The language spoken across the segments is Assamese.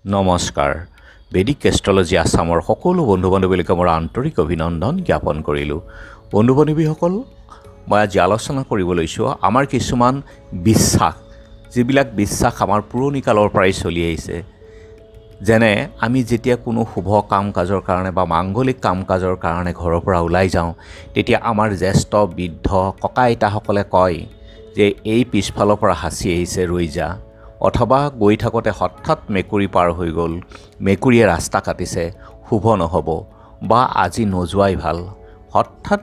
নমস্কাৰ বেদিক এষ্ট্ৰলজি আসামৰ সকলো বন্ধু-বান্ধৱীক মোৰ আন্তৰিক অভিনন্দন জ্ঞাপন কৰিলোঁ। বন্ধু-বান্ধৱীসকল, মই আজি আলোচনা কৰিব লৈছোঁ আমাৰ কিছুমান বিশ্বাস, যিবিলাক বিশ্বাস আমাৰ পুৰণি কালৰ পৰাই চলি আহিছে। যেনে আমি যেতিয়া কোনো শুভ কাম-কাজৰ কাৰণে বা মাংগলিক কাম-কাজৰ কাৰণে ঘৰৰ পৰা ওলাই যাওঁ, তেতিয়া আমাৰ জ্যেষ্ঠ বৃদ্ধ ককা-আইতাসকলে কয় যে এই পিছফালৰ পৰা হাঁচি আহিছে, ৰৈ যা। অথবা গৈ থাকোঁতে হঠাৎ মেকুৰী পাৰ হৈ গ'ল, মেকুৰীয়ে ৰাস্তা কাটিছে, শুভ নহ'ব, বা আজি নোযোৱাই ভাল। হঠাৎ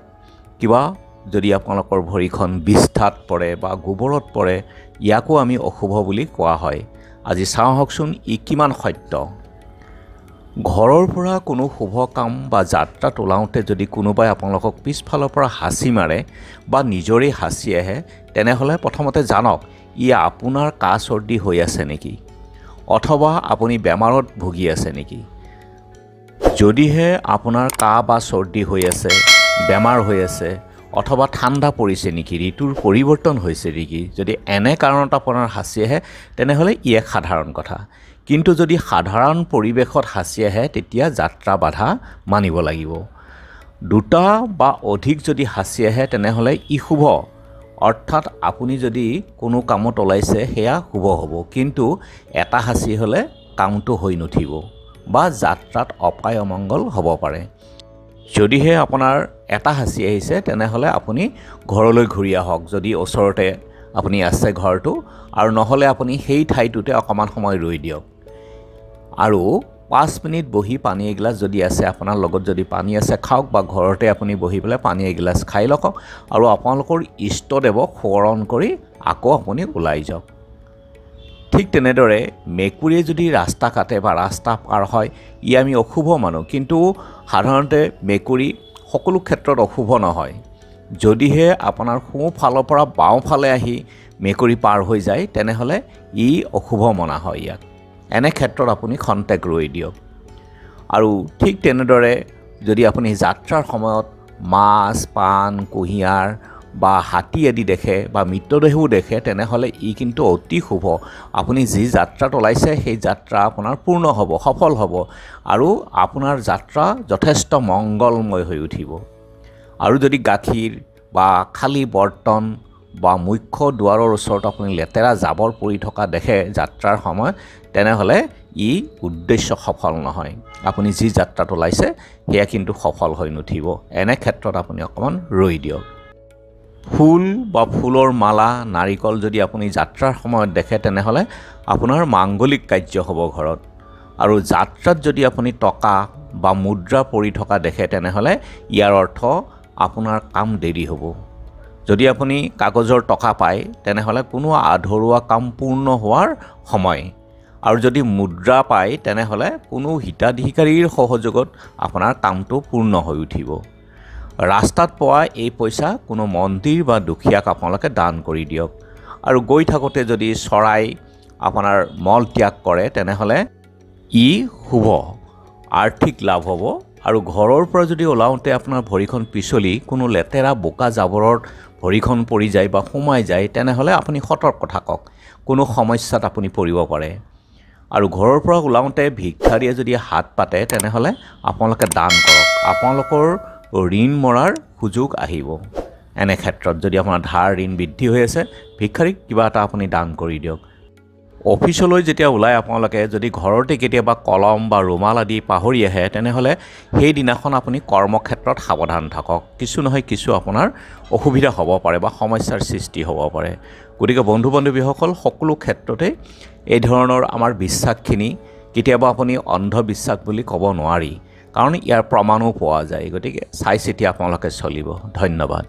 কিবা যদি আপোনালোকৰ ভৰিখন বিষ্ঠাত পৰে বা গোবৰত পৰে, ইয়াকো আমি অশুভ বুলি কোৱা হয়। আজি চাওঁ আহকচোন ই কিমান সত্য। ঘৰৰ পৰা কোনো শুভ কাম বা যাত্ৰাত ওলাওঁতে যদি কোনোবাই আপোনালোকক পিছফালৰ পৰা হাঁচি মাৰে বা নিজৰেই হাঁচি আহে, তেনেহ'লে প্ৰথমতে জানক ই আপোনাৰ কাহ চৰ্দি হৈ আছে নেকি, অথবা আপুনি বেমাৰত ভুগি আছে নেকি। যদিহে আপোনাৰ কাহ বা চৰ্দি হৈ আছে, বেমাৰ হৈ আছে, অথবা ঠাণ্ডা পৰিছে নেকি, ঋতুৰ পৰিৱৰ্তন হৈছে নেকি, যদি এনে কাৰণত আপোনাৰ হাঁচি আহে, তেনেহ'লে ই এক সাধাৰণ কথা। কিন্তু যদি সাধাৰণ পৰিৱেশত হাঁচি আহে, তেতিয়া যাত্ৰা বাধা মানিব লাগিব। দুটা বা অধিক যদি হাঁচি আহে, তেনেহ'লে ই শুভ, অৰ্থাৎ আপুনি যদি কোনো কামত ওলাইছে সেয়া শুভ হ'ব। কিন্তু এটা হাঁচি হ'লে কামটো হৈ নুঠিব বা যাত্ৰাত অপায় অমংগল হ'ব পাৰে। যদিহে আপোনাৰ এটা হাঁচি আহিছে, তেনেহ'লে আপুনি ঘৰলৈ ঘূৰি আহক, যদি ওচৰতে আপুনি আছে ঘৰটো, আৰু নহ'লে আপুনি সেই ঠাইটোতে অকণমান সময় ৰৈ দিয়ক। আৰু 5 মিনিট বহি পানী এগিলাচ যদি আছে, আপোনাৰ লগত যদি পানী আছে খাওক, বা ঘৰতে আপুনি বহি পেলাই পানী এগিলাচ খাই লওক, আৰু আপোনালোকৰ ইষ্টদেৱক সোঁৱৰণ কৰি আকৌ আপুনি ওলাই যাওক। ঠিক তেনেদৰে মেকুৰীয়ে যদি ৰাস্তা কাটে বা ৰাস্তা পাৰ হয়, ই আমি অশুভ মানো, কিন্তু সাধাৰণতে মেকুৰী সকলো ক্ষেত্ৰত অশুভ নহয়। যদিহে আপোনাৰ সোঁফালৰ পৰা বাওঁফালে আহি মেকুৰী পাৰ হৈ যায়, তেনেহ'লে ই অশুভ মনা হয়। ইয়াক এনে ক্ষেত্ৰত আপুনি খন্তেক ৰৈ দিয়ক। আৰু ঠিক তেনেদৰে যদি আপুনি যাত্ৰাৰ সময়ত মাছ, পাণ, কুঁহিয়াৰ বা হাতী আদি দেখে বা মৃতদেহো দেখে, তেনেহ'লে ই কিন্তু অতি শুভ। আপুনি যি যাত্ৰাত ওলাইছে সেই যাত্ৰা আপোনাৰ পূৰ্ণ হ'ব, সফল হ'ব, আৰু আপোনাৰ যাত্ৰা যথেষ্ট মংগলময় হৈ উঠিব। আৰু যদি গাখীৰ বা খালী বৰ্তন বা মুখ্য দুৱাৰৰ ওচৰত আপুনি লেতেৰা জাবৰ পৰি থকা দেখে যাত্ৰাৰ সময়ত, তেনেহ'লে ই উদ্দেশ্য সফল নহয়। আপুনি যি যাত্ৰাত ওলাইছে সেয়া কিন্তু সফল হৈ নুঠিব। এনে ক্ষেত্ৰত আপুনি অকণমান ৰৈ দিয়ক। ফুল বা ফুলৰ মালা, নাৰিকল যদি আপুনি যাত্ৰাৰ সময়ত দেখে, তেনেহ'লে আপোনাৰ মাংগলিক কাৰ্য হ'ব ঘৰত। আৰু যাত্ৰাত যদি আপুনি টকা বা মুদ্ৰা পৰি থকা দেখে, তেনেহ'লে ইয়াৰ অৰ্থ আপোনাৰ কাম দেৰি হ'ব। যদি আপুনি কাগজৰ টকা পায়, তেনেহ'লে কোনো আধৰুৱা কাম পূৰ্ণ হোৱাৰ সময়। আৰু যদি মুদ্ৰা পায়, তেনেহ'লে কোনো হিতাধিকাৰীৰ সহযোগত আপোনাৰ কামটো পূৰ্ণ হৈ উঠিব। ৰাস্তাত পোৱা এই পইচা কোনো মন্দিৰ বা দুখীয়াক আপোনালোকে দান কৰি দিয়ক। আৰু গৈ থাকোঁতে যদি চৰাই আপোনাৰ মল ত্যাগ কৰে, তেনেহ'লে ই শুভ, আৰ্থিক লাভ হ'ব। আৰু ঘৰৰ পৰা যদি ওলাওঁতে আপোনাৰ ভৰিখন পিছলি কোনো লেতেৰা বোকা জাবৰত ভৰিখন পৰি যায় বা সোমাই যায়, তেনেহ'লে আপুনি সতৰ্ক থাকক, কোনো সমস্যাত আপুনি পৰিব পাৰে। আৰু ঘৰৰ পৰা ওলাওঁতে ভিক্ষাৰীয়ে যদি হাত পাতে, তেনেহ'লে আপোনালোকে দান কৰক, আপোনালোকৰ ঋণ মৰাৰ সুযোগ আহিব। এনে ক্ষেত্ৰত যদি আপোনাৰ ধাৰ ঋণ বৃদ্ধি হৈ আছে, ভিক্ষাৰীক কিবা এটা আপুনি দান কৰি দিয়ক। অফিচলৈ যেতিয়া ওলাই আপোনালোকে যদি ঘৰতে কেতিয়াবা কলম বা ৰুমাল আদি পাহৰি আহে, তেনেহ'লে সেইদিনাখন আপুনি কৰ্মক্ষেত্ৰত সাৱধান থাকক, কিছু নহয় কিছু আপোনাৰ অসুবিধা হ'ব পাৰে বা সমস্যাৰ সৃষ্টি হ'ব পাৰে। গতিকে বন্ধু-বান্ধৱীসকল, সকলো ক্ষেত্ৰতে এই ধৰণৰ আমাৰ বিশ্বাসখিনি কেতিয়াবা আপুনি অন্ধবিশ্বাস বুলি ক'ব নোৱাৰি, কাৰণ ইয়াৰ প্ৰমাণো পোৱা যায়। গতিকে চাই চিতি আপোনালোকে চলিব। ধন্যবাদ।